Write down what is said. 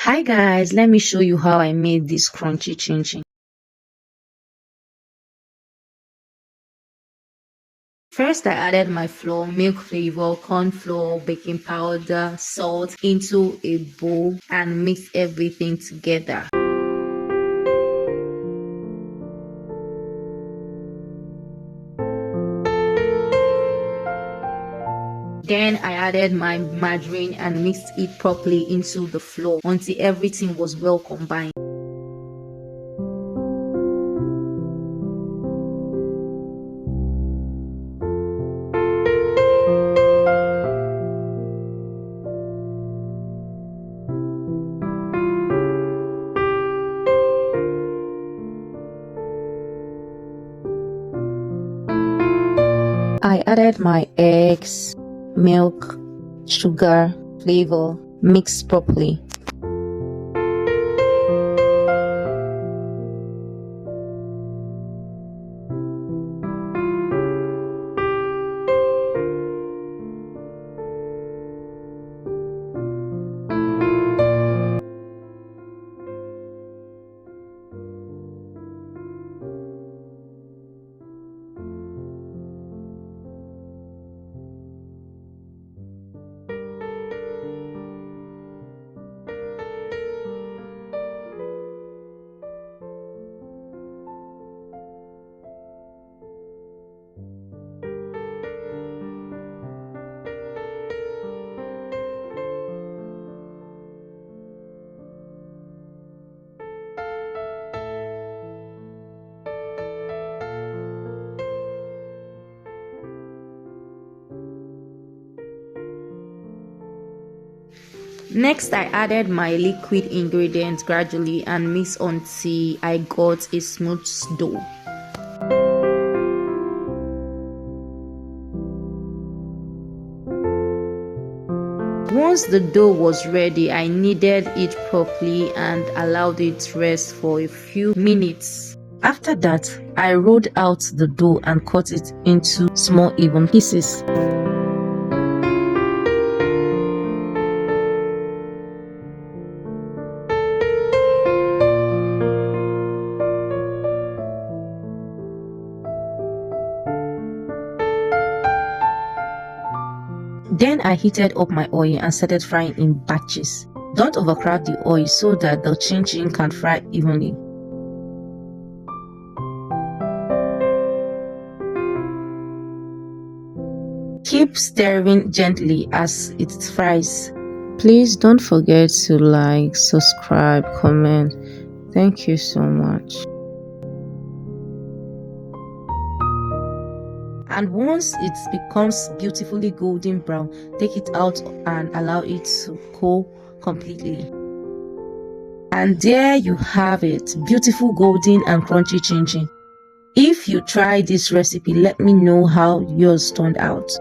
Hi guys, let me show you how I made this crunchy chin chin. First, I added my flour, milk flavor, corn flour, baking powder, salt into a bowl and mix everything together. Then I added my margarine and mixed it properly into the flour until everything was well combined. I added my eggs, milk, sugar, flavor, mixed properly. Next, I added my liquid ingredients gradually and mixed until I got a smooth dough. Once the dough was ready, I kneaded it properly and allowed it to rest for a few minutes. After that, I rolled out the dough and cut it into small even pieces. Then I heated up my oil and started frying in batches. Don't overcrowd the oil so that the chin chin can fry evenly. Keep stirring gently as it fries. Please don't forget to like, subscribe, comment. Thank you so much. And once it becomes beautifully golden brown, take it out and allow it to cool completely. And there you have it, beautiful golden and crunchy chin chin. If you try this recipe, let me know how yours turned out.